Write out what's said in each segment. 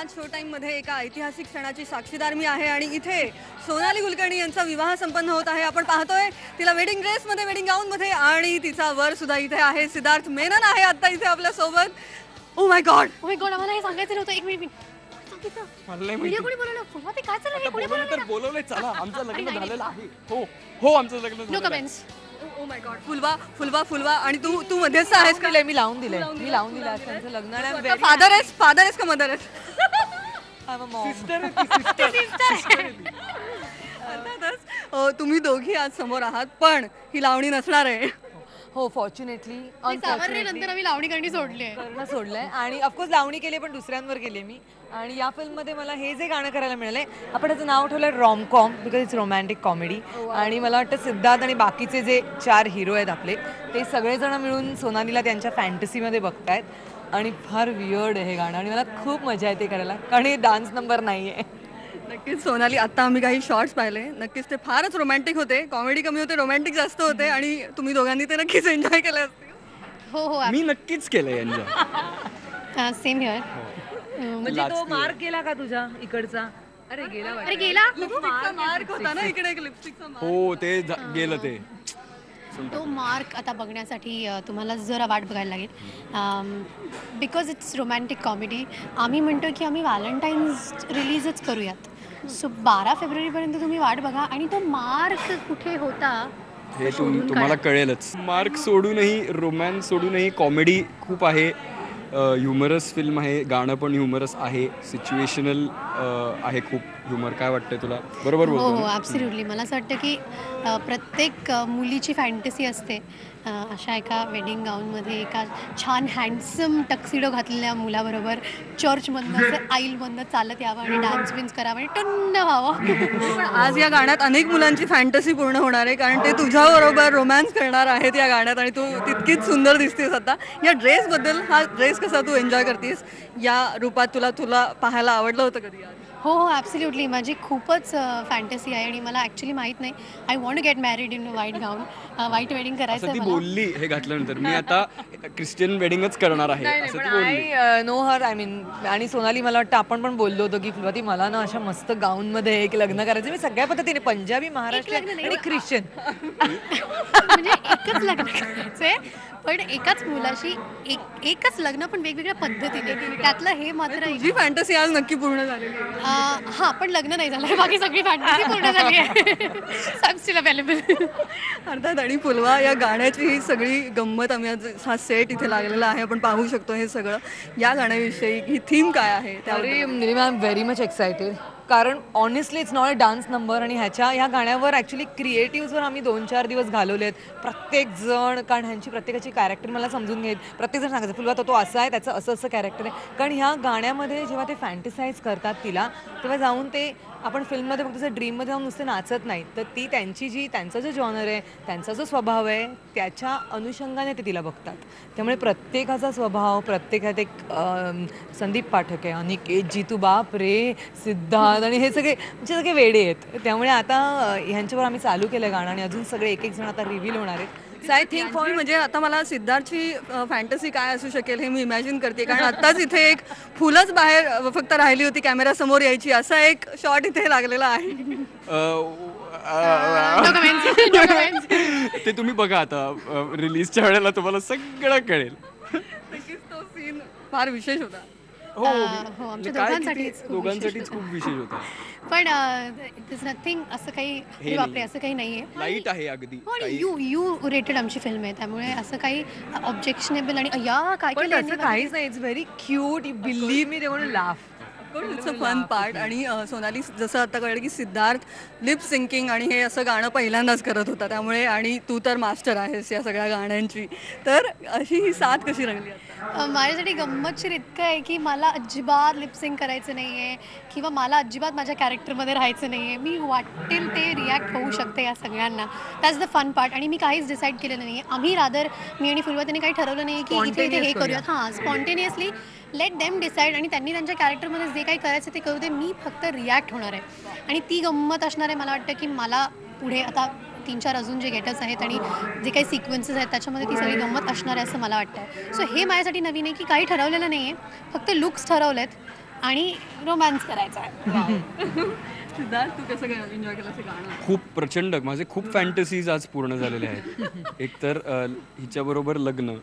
आज show time मध्ये एका ऐतिहासिक क्षणाची साक्षीदार मी आहे आणि इथे सोनाली कुलकर्णी यांचा विवाह संपन्न होत आहे. आपण पाहतोय तिला वेडिंग ड्रेस मध्ये, वेडिंग गाऊन मध्ये आणि तिचा वर सुद्धा इथे आहे. सिद्धार्थ मेनन आहे आता इथे आपल्या सोबत. ओ माय गॉड, आम्हाला हे सांगायचं नव्हतं. एक मिनिट बोलवलंय. चला आमचं लग्न झालेलं आहे. हो हो आमचं लग्न no comments. Oh my god, Phulwa आणि तू मध्यस्थ आहेस का? मी लावून दिले त्यांचं लग्न. फादर आहेस का मदर आहेस? अर्थातच तुम्ही दोघी आज समोर आहात, पण ही लावणी नसणार आहे. हो, फॉर्च्युनेटली नंतर आम्ही लावणी करणी करणं सोडलंय आणि ऑफकोर्स लावणी केली पण दुसऱ्यांवर केली मी. आणि या फिल्ममध्ये मला हे जे गाणं करायला मिळालंय, आपण त्याचं नाव ठेवलंय rom-com, because it's romantic comedy. आणि मला वाटतं सिद्धार्थ आणि बाकीचे जे 4 हिरो आहेत आपले, ते सगळेजण मिळून सोनालीला त्यांच्या फॅन्टसीमध्ये बघतायत आणि फार वियर्ड आहे हे गाणं आणि मला खूप मजा येते करायला, कारण हे डान्स नंबर नाही आहे. नक्कीच सोनाली, आता आम्ही काही शॉर्ट्स पाहिले, नक्कीच ते फारच रोमॅन्टिक होते. कॉमेडी कमी होते, रोमॅन्टिक जास्त होते आणि तुम्ही दोघांनी ते नक्कीच एन्जॉय केले असतील. हो, मी नक्कीच केलंय एन्जॉय. Same here. म्हणजे तो मार्क केला का तुझा इकडचा? अरे गेला मार्क होता ना इकडे, एक लिपस्टिकचा मार्क. हो, ते गेलं ते. तो मार्क आता बघण्यासाठी तुम्हाला जरा वाट बघायला लागेल, बिकॉज इट्स रोमॅन्टिक कॉमेडी. आम्ही म्हणतो की आम्ही व्हॅलेंटाईन्स रिलीजच करूयात. सो 12 फेब्रुवारीपर्यंत तुम्ही वाट बघा. आणि तो मार्क कुठे होता हे तुम्हाला कळेलच. मार्क सोडूनही, रोमॅन्स सोडूनही कॉमेडी खूप आहे. ह्युमरस फिल्म आहे, गाणं पण ह्युमरस आहे, सिच्युएशनल आहे, खूप ह्युमर. काय वाटतंय तुला? बरोबर बोलतो? हो, ॲब्सोल्युटली. मला असं वाटतं की प्रत्येक मुलीची फॅन्टसी असते अशा एका वेडिंग गाऊनमध्ये एका छान हँडसम टक्सिडो घातलेल्या मुलाबरोबर चर्चमधनं असं आईलमधनं चालत यावं आणि डान्स बिन्स करावं आणि टन्न व्हावं. पण आज या गाण्यात अनेक मुलांची फॅन्टसी पूर्ण होणार आहे, कारण ते तुझ्याबरोबर रोमॅन्स करणार आहेत या गाण्यात आणि तू तितकीच सुंदर दिसतेस आता. या ड्रेसबद्दल, हा ड्रेस कसा तू एन्जॉय करतेस या रूपात, तुला पाहायला आवडलं होतं कधी? हो, ॲब्सोल्युटली. माझी खूपच फॅन्टसी आहे आणि मला ॲक्च्युली माहीत नाही. I want to get married in white gown, white wedding करायचं आहे ती मला. बोलली हे घातल्यानंतर मी आता क्रिश्चियन वेडिंगच करणार आहे असं ती बोलली. I know her, I mean. आणि सोनाली, मला वाटतं आपण पण बोललो होतो की फुलवाती मला ना अशा मस्त गाऊनमध्ये एक लग्न करायचं. मी सगळ्या पद्धतीने पंजाबी, महाराष्ट्रीयन आणि ख्रिश्चन म्हणजे एकच लग्न करायचंय, पण एकाच मुलाशी एकच लग्न, पण वेगवेगळ्या पद्धतीने. त्यातलं हे मात्र तुझी फॅन्टसी आज नक्की पूर्ण झालेली आहे. हां, पण लग्न नाही झालं, बाकी सगळी फॅन्टसी पूर्ण झाली आहे. Still available. अर्थात. आणि फुलवा या गाण्याची ही सगळी गंमत, आम्ही आज हा सेट इथे लागलेला आहे, आपण पाहू शकतो हे सगळं. या गाण्याविषयी ही थीम काय आहे त्यावर? अरे I am very much excited, कारण honestly it's not a dance number. आणि ह्या गाण्यावर ॲक्च्युली क्रिएटिव्हजवर आम्ही 2-4 दिवस घालवले आहेत. प्रत्येकजण, कारण ह्यांची प्रत्येकाची कॅरेक्टर मला समजून घेत, प्रत्येकजण सांगायचं फुलवा तो असा आहे, त्याचं असं कॅरेक्टर आहे. कारण ह्या गाण्यामध्ये जेव्हा ते फॅन्टिसाईज करतात तिला, तेव्हा जाऊन ते आपण फिल्ममध्ये बघतो जर ड्रीममध्ये जाऊन नुसते नाचत नाही, तर ती त्यांचा जो जॉनर आहे, त्यांचा जो स्वभाव आहे, त्याच्या अनुषंगाने ते तिला बघतात. त्यामुळे प्रत्येकाचा स्वभाव, प्रत्येकात एक संदीप पाठक आहे, अनिकेत, जितू, बाप रे, सिद्धार्थ, आणि हे सगळे वेडे आहेत. त्यामुळे आता ह्यांच्यावर आम्ही चालू केलं गाणं आणि अजून सगळे एक जण आता रिव्हील होणार आहेत. सो आय थिंक फॉर, म्हणजे आता मला सिद्धार्थची फॅन्टसी काय असू शकेल हे मी इमॅजिन करते, कारण आत्ताच इथे एक फुलच बाहेर फक्त राहिली होती कॅमेरा समोर यायची, असा एक शॉट इथे लागलेला आहे. ते तुम्ही बघा आता रिलीजच्या वेळेला तुम्हाला सगळं कळेल. तो सीन फार विशेष होता. हो, आमच्या दोघांसाठीच खूप विशेष होता. पण इट इज नथिंग, असं काही बापरे असं काही नाहीये, लाईट आहे अगदी. यू रेटेड आमची फिल्म आहे, त्यामुळे असं काही ऑब्जेक्शनेबल आणि काय पण केलं असं काहीच नाही. It's very cute, you believe me, they gonna laugh. It's a fun part. आणि सोनाली, जसं आता कळलं की सिद्धार्थ लिप सिंकिंग आणि हे असं गाणं पहिल्यांदाच करत होता, त्यामुळे, आणि तू तर मास्टर आहेस या सगळ्या गाण्यांची, तर अशी ही साथ कशी रंगली आता? माझ्यासाठी गंमतशीर इतकं आहे की मला अजिबात लिपसिंग करायचं नाही आहे किंवा मला अजिबात माझ्या कॅरेक्टरमध्ये राहायचं नाही आहे. मी वाटेल ते रिॲक्ट होऊ शकते या सगळ्यांना. That's the fun part. आणि मी काहीच डिसाईड केलेलं नाही आहे. आम्ही रादर, मी आणि फुलवा त्यांनी काही ठरवलं नाही की इथे हे करूयात. हां, स्पॉन्टेनियसली लेट देम डिसाईड, आणि त्यांनी त्यांच्या कॅरेक्टरमध्ये जे काही करायचं ते करू दे. मी फक्त रिॲक्ट होणार आहे आणि ती गंमत असणार आहे. मला वाटतं की मला पुढे आता 3-4 अजून जे गेटअप्स आहेत आणि जे काही सिक्वेन्सेस आहेत त्याच्यामध्ये ती सगळी गंमत असणार आहे असं मला वाटतं. सो हे माझ्यासाठी नवीन आहे की काही ठरवलेलं नाही आहे, फक्त लुक्स ठरवलेत आणि रोमॅन्स करायचा आहे. सिद्धार्थ, तू कसं एन्जॉय केलं असं गाणं? खूप प्रचंड माझे खूप फॅन्टसीज आज पूर्ण झालेले आहेत. एकतर हिच्याबरोबर लग्न,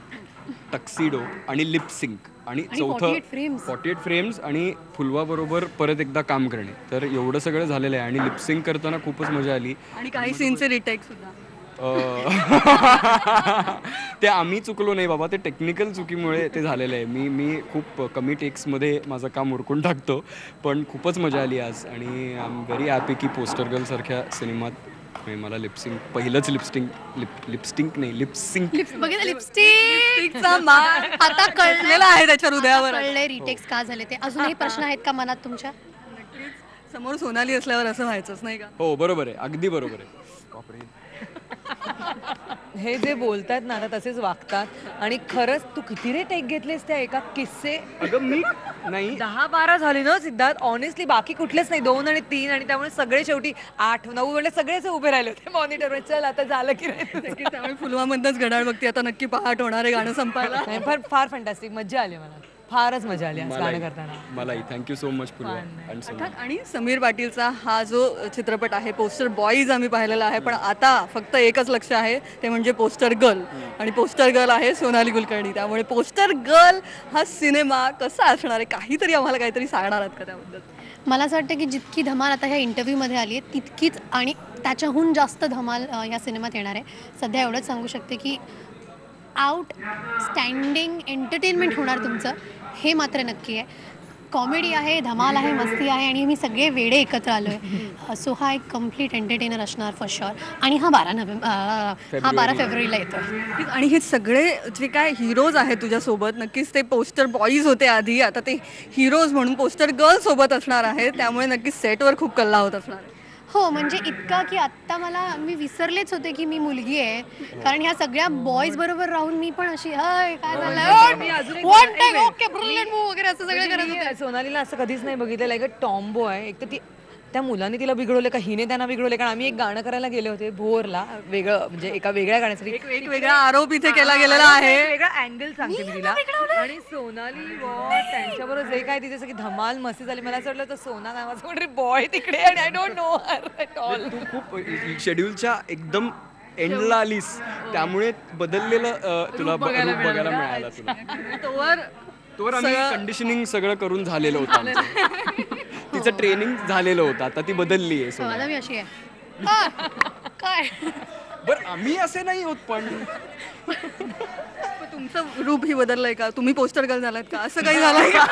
टक्सिडो आणि लिपसिंक आणि चौथं 48 frames. 48 फ्रेम्स आणि फुलवाबरोबर परत एकदा काम करणे. तर एवढं सगळं झालेलं आहे आणि लिपसिंक करताना खूपच मजा आली. आणि काही सीनचे रिटेक सुद्धा. ते आम्ही चुकलो नाही बाबा, ते टेक्निकल चुकीमुळे ते झालेलं आहे. मी खूप कमी टेक्समध्ये माझं काम उरकून टाकतो, पण खूपच मजा आली आज आणि आय एम व्हेरी हॅपी की पोस्टर गर्ल सारख्या सिनेमात मला पहिलंच लिपस्टिंक बघितलं लिपस्टिक चा मार आता कळलेला आहे त्याच्या हृदयावर. कळले रिटेक्स का झाले ते. अजूनही प्रश्न आहेत का मनात तुमच्या? नक्कीच समोर सोनाली असल्यावर असं व्हायचंच नाही का? हो बरोबर आहे, अगदी बरोबर आहे. बापरे. हे जे बोलतात ना आता तसेच वागतात. आणि खरंच तू किती रे टेक घेतलेस त्या एका किस्से? अगं मी नाही 10-12 झाली ना सिद्धार्थ. ऑनेस्टली बाकी कुठलेच नाही, 2 आणि 3 आणि त्यामुळे सगळे शेवटी 8-9 वेळे सगळेच उभे राहिले होते मॉनिटरवर. चल आता झालं की नाही. नक्कीच, त्यामुळे फुलवामधनंच घड्याळ बघते आता नक्की पहाट होणार आहे गाणं संपायला. नाही, फार फॅन्टॅस्टिक मजा आली मला. फारच मजा आली आज गाणं करताना. मलाही थँक्यू सो मच फुलवा आणि अर्थात. आणि समीर पाटीलचा हा जो चित्रपट आहे पोस्टर बॉईज आम्ही पाहिलेला आहे, पण आता फक्त एकच लक्ष आहे ते म्हणजे पोस्टर गर्ल. आणि पोस्टर गर्ल आहे सोनाली कुलकर्णी. त्यामुळे पोस्टर गर्ल हा सिनेमा कसा असणार आहे, काहीतरी सांगणार आहात का त्याबद्दल? मला असं वाटतं की जितकी धमाल आता ह्या इंटरव्ह्यूमध्ये आली आहे तितकीच आणि त्याच्याहून जास्त धमाल ह्या सिनेमात येणार आहे. सध्या एवढंच सांगू शकते की आउटस्टँडिंग एंटरटेनमेंट होणार तुमचं, हे मात्र नक्की आहे. कॉमेडी आहे, धमाल आहे, मस्ती आहे आणि मी सगळे वेडे एकत्र आलो आहे. सो हा एक कम्प्लीट एंटरटेनर असणार फॉर शुअर. आणि हा 12 फेब्रुवारीला येतो. आणि हे सगळे जे काय हिरोज आहेत तुझ्यासोबत, नक्कीच ते पोस्टर बॉईज होते आधी, आता ते हिरोज म्हणून पोस्टर गर्ल सोबत असणार आहे. त्यामुळे नक्कीच सेटवर खूप कल्ला होत असणार आहे. हो, म्हणजे इतका की आत्ता मी विसरलेच होते की मी मुलगी आहे. कारण ह्या सगळ्या बॉईज बरोबर राहून मी पण अशी हाय काय झालं ओके ब्रिलियंट मूव वगैरे असं सगळं करत होते. सोनालीला असं कधीच नाही बघितलं. लाईक अ टॉम्बो आहे. एक तर ती त्या मुलांनी तिला बिघडवले का हिने त्यांना बिघडवले? कारण आम्ही एक गाणं करायला गेले होते भोरला, वेगळं म्हणजे एका वेगळ्या गाण्यासाठी. एक वेगळा आरोप इथे केला गेलेला आहे. वेगळा अँगल सांगते मी तिला. आणि सोनाली त्यांच्याबरोबर जे काय तिथे सगळी धमाल मस्ती झाली. मला असं वाटलं तर सोना नावाचा कोणतरी बॉय तिकडे आणि I don't know at all. तू खूप शेड्यूलच्या एकदम एंडला आलीस, त्यामुळे बदललेलं तुला रूप बघायला मिळालं. तोवर आम्ही कंडिशनिंग सगळं करून झालेलं होतं आमचं. तिचं ट्रेनिंग झालेलं होतं, आता ती बदलली आहे. आता मी अशी आहे काय बरं आम्ही असे नाही होत, पण तुमचं रूप ही बदललंय का? तुम्ही पोस्टर गर्ल झालात का? असं काही झालंय का?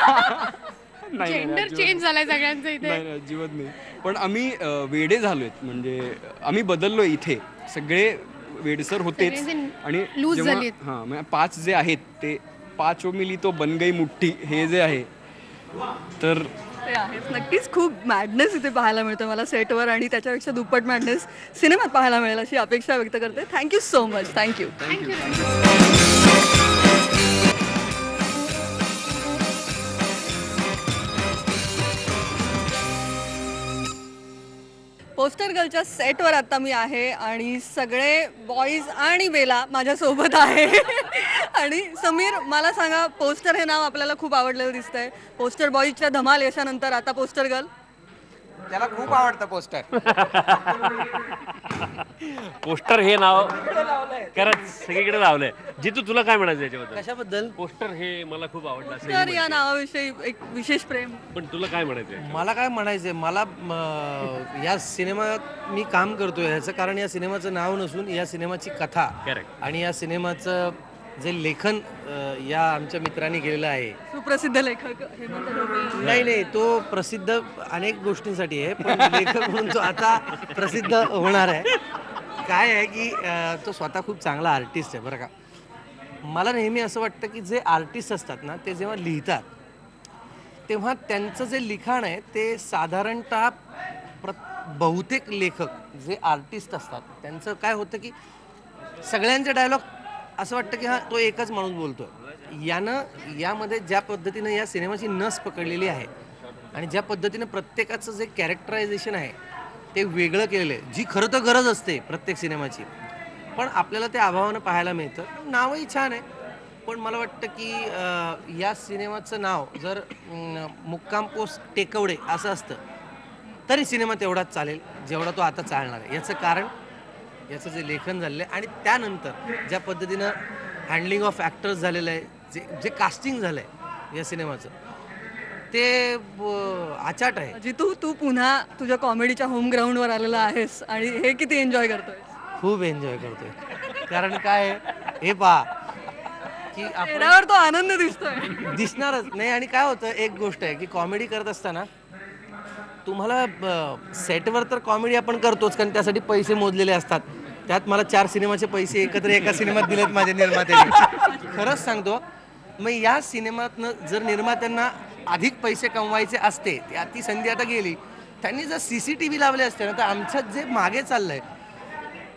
जेंडर चेंज झालाय सगळ्यांचं इथे. नाही अजिबात नाही. पण आम्ही वेडे झालोय, म्हणजे आम्ही बदललोय. इथे सगळे वेडसर होतेच आणि लूज झालेत. हां, म्हणजे 5 जे आहेत ते 5 मिली तो बन गई मुठ्ठी हे जे आहे तर ते आहेच. नक्कीच खूप मॅडनेस इथे पाहायला मिळतं मला सेटवर आणि त्याच्यापेक्षा दुप्पट मॅडनेस सिनेमात पाहायला मिळेल अशी अपेक्षा व्यक्त करते. Thank you so much. Thank you. Poster गर्लच्या सेटवर आता मी आहे आणि सगळे बॉईज आणि बेला माझ्यासोबत आहे. आणि समीर, मला सांगा, पोस्टर हे नाव आपल्याला खूप आवडलेलं दिसतंय. पोस्टर बॉईजच्या धमाल यशानंतर आता पोस्टर गर्ल. त्याला खूप आवडतं पोस्टर. पोस्टर हे नाव खरंच सगळीकडे लावलंय. जितू तुला काय म्हणायचं याच्याबद्दल? कशाबद्दल? पोस्टर हे मला खूप आवडलं असं तर या नावाविषयी एक विशेष प्रेम. पण तुला काय म्हणायचंय? मला काय म्हणायचंय, मला या सिनेमात मी काम करतोय ह्याचं कारण या सिनेमाचं नाव नसून या सिनेमाची कथा करेक्ट आणि या सिनेमाचं जे लेखन या आमच्या मित्रांनी केलेलं आहे. सुप्रसिद्ध लेखक हेमंत डोके. नाही, तो प्रसिद्ध अनेक गोष्टींसाठी आहे, पण लेखक म्हणून तो आता प्रसिद्ध होणार आहे. काय आहे की तो स्वतः खूप चांगला आर्टिस्ट आहे बरं का. मला नेहमी असं वाटतं की जे आर्टिस्ट असतात ना, ते जेव्हा लिहितात तेव्हा त्यांचं जे लिखाण आहे ते साधारणतः बहुतेक लेखक जे आर्टिस्ट असतात त्यांचं काय होतं की सगळ्यांचे डायलॉग असं वाटतं की हा तो एकच माणूस बोलतोय. यामध्ये ज्या पद्धतीनं या सिनेमाची नस पकडलेली आहे आणि ज्या पद्धतीनं प्रत्येकाचं जे कॅरेक्टरायझेशन आहे ते वेगळं केलेलं आहे, जी खरं तर गरज असते प्रत्येक सिनेमाची, पण आपल्याला ते अभावानं पाहायला मिळतं. नावही छान आहे, पण मला वाटतं की या सिनेमाचं नाव जर मुक्काम पोस्ट टेकवडे असं असतं तरी सिनेमा तेवढाच चालेल जेवढा तो आता चालणार आहे. याचं कारण याचं जे लेखन झालेलं आहे आणि त्यानंतर ज्या पद्धतीनं हँडलिंग ऑफ ॲक्टर्स झालेलं आहे, जे कास्टिंग झालं आहे या सिनेमाचं ते आचाट आहे. जितू तू पुन्हा तुझ्या कॉमेडीच्या होम ग्राउंडवर आलेला आहेस आणि हे किती एन्जॉय करतोय? खूप एन्जॉय करतोय. कारण काय हे पहा की आपण चेहऱ्यावर तो आनंद दिसतोय. दिसणारच नाही. आणि काय होतं एक गोष्ट आहे की कॉमेडी करत असताना तुम्हाला सेटवर तर कॉमेडी आपण करतोच कारण त्यासाठी पैसे मोजलेले असतात. त्यात मला 4 सिनेमाचे पैसे एकत्र एका सिनेमात दिलेत माझ्या निर्मात्याने. खरंच सांगतो. मग या सिनेमातनं जर निर्मात्यांना अधिक पैसे कमवायचे असते ती संधी आता गेली. त्यांनी जर CCTV लावले असते ना तर आमच्यात जे मागे चाललंय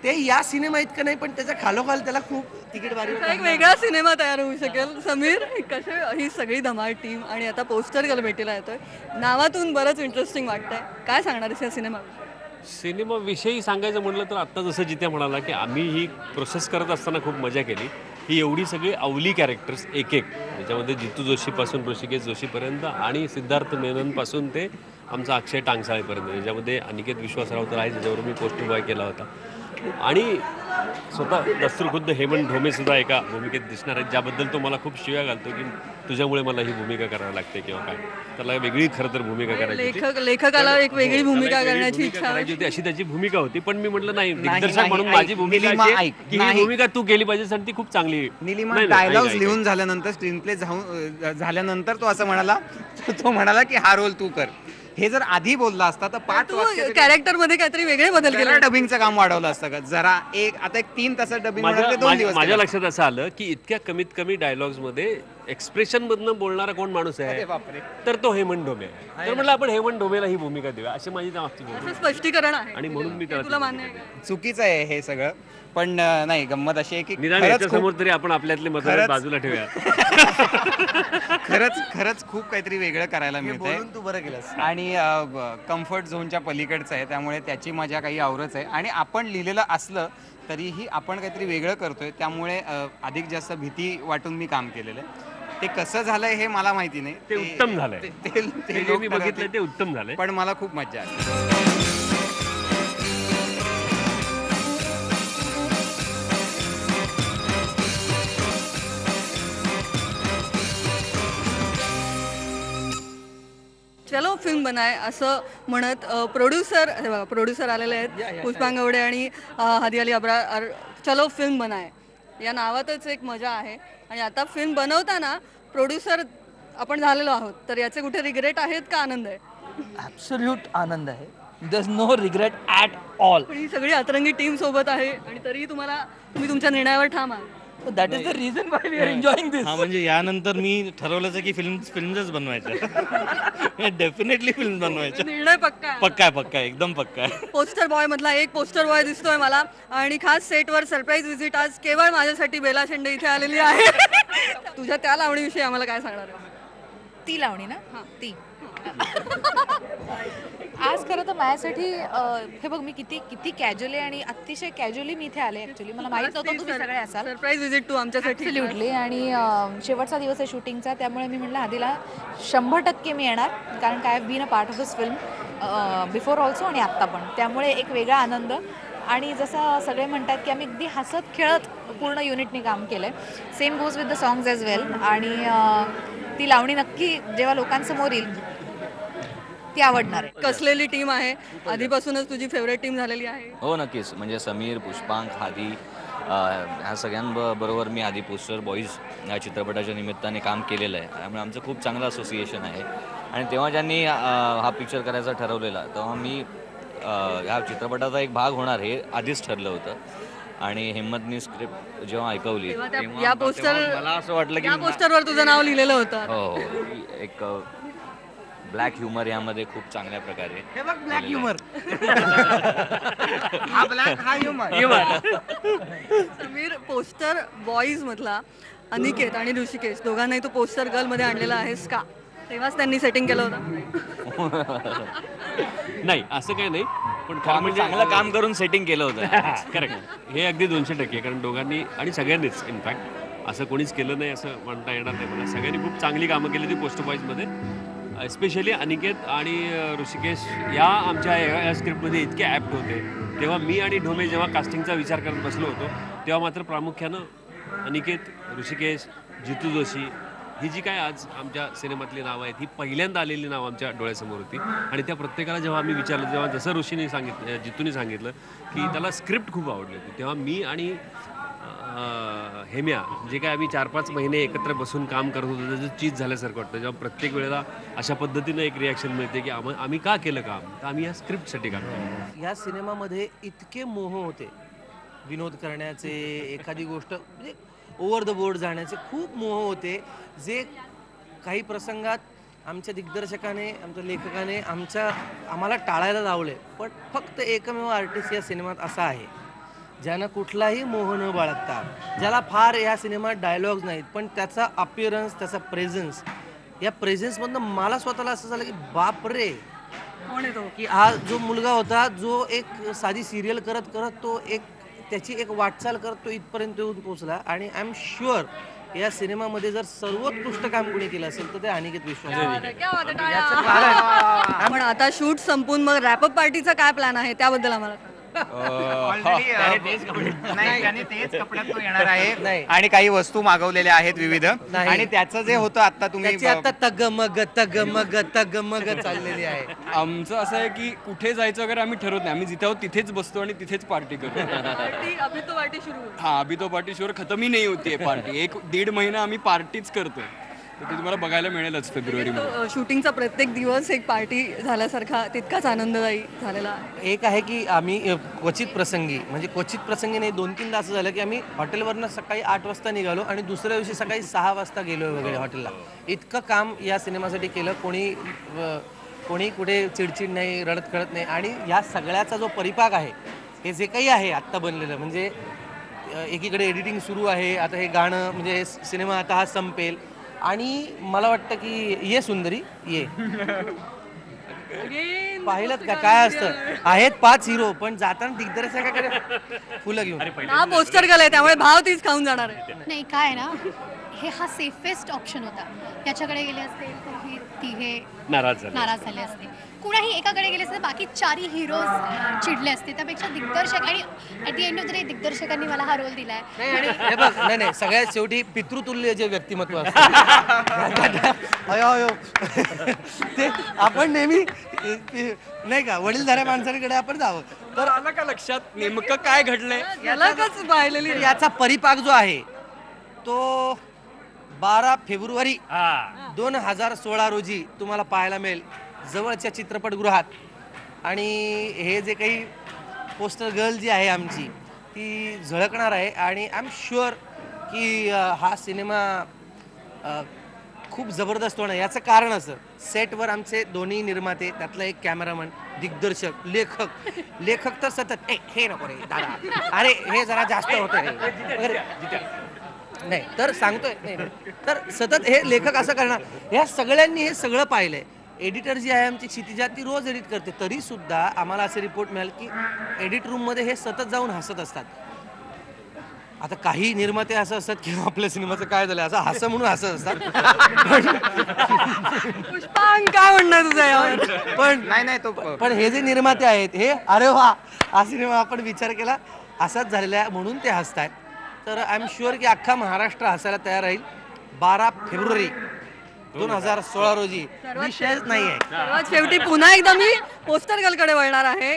ते या सिनेमा इतकं नाही पण त्याच्या खालोखाल त्याला खूप तिकीट बारी. एक वेगळा सिनेमा तयार होऊ शकेल. समीर, कसे ही सगळी धमाल टीम आणि आता पोस्टर गर्ल भेटीला येतोय, नावातून बरंच इंटरेस्टिंग वाटतंय. काय सांगणार या सिनेमाविषयी सांगायचं म्हटलं तर आत्ता जसं जित्या म्हणाला की आम्ही ही प्रोसेस करत असताना खूप मजा केली. ही एवढी सगळी अवली कॅरेक्टर्स एक त्याच्यामध्ये जितू जोशीपासून ऋषिकेश जोशीपर्यंत आणि सिद्धार्थ मेननपासून ते आमचा अक्षय टांगसाळेपर्यंत, ज्याच्यामध्ये अनिकेत विश्वासराव तर आहे ज्याच्यावर मी पोस्टर बॉय केला होता. आणि स्वतः दस्तूरखुद्द हेमंत ढोमेसुद्धा एका भूमिकेत दिसणार आहेत, ज्याबद्दल तो मला खूप शिव्या घालतो की तुझ्यामुळे मला ही भूमिका करावी लागते किंवा काय. त्याला वेगळी खरं तर भूमिका करायची होती. लेखकाला एक वेगळी भूमिका करण्याची इच्छा होती, अशी त्याची भूमिका होती. पण मी म्हटलं नाही, दिग्दर्शक म्हणून माझी भूमिका की ही भूमिका तू केली पाहिजे आणि ती खूप चांगली. निलिमा डायलॉग्स लिहून झाल्यानंतर स्क्रीन प्ले झाल्यानंतर तो असं म्हणाला की हा रोल तू कर. हे जर आधी बोलला असता तर 5 कॅरेक्टर मध्ये काहीतरी वेगळे बदल केले. डबिंगचं काम वाढवलं असतं का जरा. आता एक 3 तासात डबिंग होणार, 2 दिवस. माझ्या लक्षात असं आलं की इतक्या कमीत कमी डायलॉग्स मध्ये एक्सप्रेशन मधनं बोलणारा कोण माणूस आहे तर तो हेमंत ढोमे आहे. तर म्हटलं आपण हेमंत ढोमेला ही भूमिका देऊया, अशी माझी त्यामागची भूमिका. स्पष्टीकरण आहे आणि म्हणून मी तुला मान्य आहे. चुकीचं आहे हे सगळं. पण नाही, गंमत अशी आहे की समोर तरी आपण आपल्यातले मतभेद बाजूला ठेवूया. खरंच खूप काहीतरी वेगळं करायला मिळतंय. तू बरं केलंस. आणि कम्फर्ट झोनच्या पलीकडचं आहे, त्यामुळे त्याची मजा काही आवरच आहे. आणि आपण लिहिलेलं असलं तरीही आपण काहीतरी वेगळं करतोय, त्यामुळे अधिक जास्त भीती वाटून मी काम केलेलं आहे. ते कसं झालंय हे मला माहिती नाही. ते उत्तम झालंय, ते मी बघितलं ते उत्तम झालंय. पण मला खूप मजा आली. चलो फिल्म बनाय असं म्हणत प्रोड्युसर आलेले आहेत पुष्पांगवडे आणि हादी अली अब्रार. चलो फिल्म बनाय या नावातच एक मजा आहे. आणि आता फिल्म बनवताना प्रोड्युसर आपण झालेलो आहोत, तर याचे कुठे रिग्रेट आहेत का आनंद आहे? ॲब्सोल्यूट आनंद आहे. There is no regret at all. ही सगळी अतरंगी टीम सोबत आहे आणि तरीही तुम्ही तुमच्या निर्णयावर ठाम आहात. That is the reason why we are enjoying this. हा, म्हणजे यानंतर मी ठरवलंच की फिल्मच बनवायच्या. डेफिनेटली फिल्म बनवायच्या. निर्णय पक्का आहे, एकदम पक्का आहे. पोस्टर बॉय मधला एक पोस्टर बॉय दिसतोय मला. आणि खास सेटवर सरप्राईज विजिट आज केवळ माझ्यासाठी बेला शेंडे इथे आलेली आहे. तुझ्या त्या लावणीविषयी आम्हाला काय सांगणार आहे? ती लावणी ना, ती आज खरं तर माझ्यासाठी हे बघ मी किती कॅज्युअली आणि अतिशय कॅज्युअली मी इथे आले. ॲक्च्युली मला माहीत नव्हतं तुम्ही सगळे असाल. सरप्राईज विजिट तू आमच्यासाठी. ॲब्सोल्युटली. आणि शेवटचा दिवस आहे शूटिंगचा, त्यामुळे मी म्हटलं आधीला 100% मी येणार, कारण काय been a part of this film before also आणि आत्ता पण. त्यामुळे एक वेगळा आनंद. आणि जसं सगळे म्हणतात की आम्ही अगदी हसत खेळत पूर्ण युनिटने काम केलं आहे. Same goes with the songs as well. आणि ती लावणी नक्की जेव्हा लोकांसमोर येईल ती आवडणार आहे. कसलेली टीम आहे? आधीपासूनच तुझी फेवरेट टीम झालेली आहे? हो नक्कीच. म्हणजे समीर, पुष्पांक, हादी ह्या सगळ्यांबरोबर मी आधी पोस्टर बॉईज या चित्रपटाच्या निमित्ताने काम केलेलं आहे. त्यामुळे आमचं खूप चांगलं असोसिएशन आहे. आणि तेव्हा ज्यांनी हा पिक्चर करायचा ठरवलेला तेव्हा मी ह्या चित्रपटाचा एक भाग होणार हे आधीच ठरलं होतं. आणि हिम्मतनी स्क्रिप्ट जेव्हा ऐकवली या पोस्टर मला असं वाटलं की या पोस्टरवर तुझं नाव लिहिलेलं होतं. हो, एक ब्लॅक ह्युमर यामध्ये खूप चांगल्या प्रकारे. हे बघ ब्लॅक ह्युमर. हा ब्लॅक हा ह्युमर. समीर, पोस्टर बॉईज मधला अनिकेत आणि ऋषिकेश दोघांनाही तू पोस्टर गर्ल मध्ये आणलेला आहेस का? तेव्हाच त्यांनी सेटिंग केलं होतं? नाही, असं काही नाही. पण चांगलं काम करून सेटिंग केलं होतं. करेक्ट. हे अगदी 200%. कारण दोघांनी आणि सगळ्यांनीच इनफॅक्ट असं कोणीच केलं नाही असं म्हणता येणार नाही मला. सगळ्यांनी खूप चांगली कामं केली ती पोस्टर बॉईजमध्ये. स्पेशली अनिकेत आणि ऋषिकेश या आमच्या या स्क्रिप्टमध्ये इतके ॲप्ट होते. तेव्हा मी आणि ढोमे जेव्हा कास्टिंगचा विचार करत बसलो होतो तेव्हा मात्र प्रामुख्यानं अनिकेत, ऋषिकेश, जितू जोशी ही जी काय आज आमच्या सिनेमातली नावं आहेत ही पहिल्यांदा आलेली नावं आमच्या डोळ्यासमोर होती. आणि त्या प्रत्येकाला जेव्हा आम्ही विचारलं, जेव्हा जसं ऋषीने सांगितलं, जितूने सांगितलं की त्याला स्क्रिप्ट खूप आवडली होती, तेव्हा मी आणि हेम्या जे काय आम्ही 4-5 महिने एकत्र बसून काम करत होतो त्याचं चीज झाल्यासारखं वाटतं. जेव्हा प्रत्येक वेळेला अशा पद्धतीनं एक रिॲक्शन मिळते की आम्ही का केलं काम, तर आम्ही या स्क्रिप्टसाठी काम केलं. या सिनेमामध्ये इतके मोह होते विनोद करण्याचे, एखादी गोष्ट म्हणजे ओव्हर द बोर्ड जाण्याचे खूप मोह होते, जे काही प्रसंगात आमच्या दिग्दर्शकाने, आमच्या लेखकाने आम्हाला टाळायला लावले. पण फक्त एकमेव आर्टिस्ट या सिनेमात असा आहे ज्यानं कुठलाही मोह न बाळगता, ज्याला फार या सिनेमात डायलॉग्स नाहीत पण त्याचा अपिअरन्स, त्याचा प्रेझेन्स, या प्रेझेन्समधनं मला स्वतःला असं झालं की बापरे, कोण आहे तो? की हा जो मुलगा होता जो एक साधी सिरियल करत करत तो त्याची एक वाटचाल करत तो इथपर्यंत येऊन पोहोचला. आणि आय एम शुअर या सिनेमामध्ये जर सर्वोत्कृष्ट काम कोणी केलं असेल तर ते अनिकेत विश्वास. पण आता शूट संपून मग रॅपअप पार्टीचा काय प्लॅन आहे त्याबद्दल आम्हाला त्याने तेच कपड्यात तो येणार आहे आणि काही वस्तू मागवलेल्या आहेत विविध. आणि त्याचं जे होतं आता तुम्ही आता तगमग तगमग तगमग चाललेली आहे. आमचं असं आहे की कुठे जायचं वगैरे आम्ही ठरवत नाही, आम्ही जिथे आहोत तिथेच बसतो आणि तिथेच पार्टी करतो. अभी तो पार्टी सुरू. हाँ, अभी तो पार्टी शुरू खतम ही नाही होती पार्टी. 1-1.5 महिना आम्ही पार्टीच करतो. तर ते तुम्हाला बघायला मिळेलच फेब्रुवारीमध्ये. शूटिंगचा प्रत्येक दिवस एक पार्टी झाल्यासारखा तितकाच आनंददायी झालेला आहे. एक आहे की आम्ही क्वचित प्रसंगी नाही 2-3दा असं झालं की आम्ही हॉटेलवरनं सकाळी 8 वाजता निघालो आणि दुसऱ्या दिवशी सकाळी 6 वाजता गेलो वगैरे हॉटेलला. इतकं काम या सिनेमासाठी केलं. कोणी कुठे चिडचिड नाही, रडत खळत नाही. आणि या सगळ्याचा जो परिपाक आहे, हे जे काही आहे आत्ता बनलेलं, म्हणजे एकीकडे एडिटिंग सुरू आहे, आता हे गाणं म्हणजे सिनेमा आता हा संपेल आणि मला वाटतं की ये सुंदरी ये पाहिलं का काय असतं. आहेत 5 हिरो पण जाताना दिग्दर्शकाकडे फुलं घेऊन हा पोस्टर गेलाय त्यामुळे भाव तीच खाऊन जाणार आहे. नाही काय आहे ना, हा सेफेस्ट ऑप्शन होता. याच्याकडे गेले असते तर हे तिघे नाराज झाले असते. कुणाही एकाकडे गेले असते बाकी 4ही हिरोज चिडले असते. त्यापेक्षा दिग्दर्शक आणि at the end of the day दिग्दर्शकांनी मला हा रोल दिलाय. नाही सगळ्यात शेवटी पितृतुल्य जे व्यक्तिमत्व असतं ते आपण नेहमी नाही का वडीलधाऱ्या माणसांकडे आपण जावं. तर आलं का लक्षात नेमकं काय घडलंय यालाच पाहिलेली. याचा परिपाक जो आहे तो 12 फेब्रुवारी 2016 रोजी तुम्हाला पाहायला मिळेल जवळच्या चित्रपटगृहात. आणि हे जे काही पोस्टर गर्ल जी आहे आमची ती झळकणार आहे. आणि आय एम शुअर की हा सिनेमा खूप जबरदस्त होणार. याचं कारण असं, सेटवर आमचे दोन्ही निर्माते, त्यातला एक कॅमेरामन, दिग्दर्शक, लेखक तर सतत हे नको रे दादा, अरे हे जरा जास्त होतं नाही तर सांगतोय नाही तर सतत हे लेखक असं करणार. ह्या सगळ्यांनी हे सगळं पाहिलंय. एडिटर जी आहे आमची क्षितिजा ती रोज एडिट करते, तरी सुद्धा आम्हाला असे रिपोर्ट मिळाले की एडिट रूममध्ये हे सतत जाऊन हसत असतात. आता काही निर्माते असं असतात की आपल्या सिनेमाचं काय झालं असं हसं म्हणून हसत असतात. पुष्पांग काय म्हणणार तुझं यावर? पण हे जे निर्माते आहेत हे अरे वा हा सिनेमा आपण विचार केला असाच झालेला आहे म्हणून ते हसतायत. तर आय एम शुअर की अख्खा महाराष्ट्र हसायला तयार राहील 12 फेब्रुवारी 2016 रोजी. विषयच नाही आहे. सर्वात शेवटी पुन्हा एकदा मी पोस्टर गर्लकडे वळणार आहे.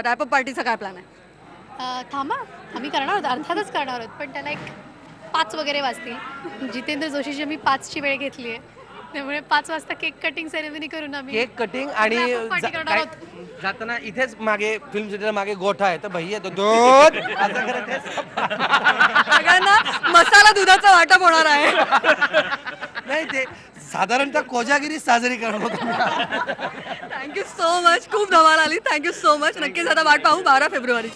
रॅपअप पार्टीचा काय प्लॅन आहे? थांबा, आम्ही करणार आहोत, अर्थातच करणार आहोत. पण त्याला एक 5 वगैरे वाजतील. जितेंद्र जोशीची मी 5ची वेळ घेतली आहे, त्यामुळे 5 वाजता केक कटिंग सेरेमनी करून आम्ही केक कटिंग आणि जाताना इथेच मागे फिल्म सिटीला मागे गोठा आहे तर भैया दूध असं करत सगळ्यांना मसाला दुधाचा वाटप होणार आहे. नाही ते साधारणतः कोजागिरी साजरी करणं होतं. Thank you so much. खूप धमाल आली. Thank you so much. नक्कीच आता वाट पाहू 12 फेब्रुवारी.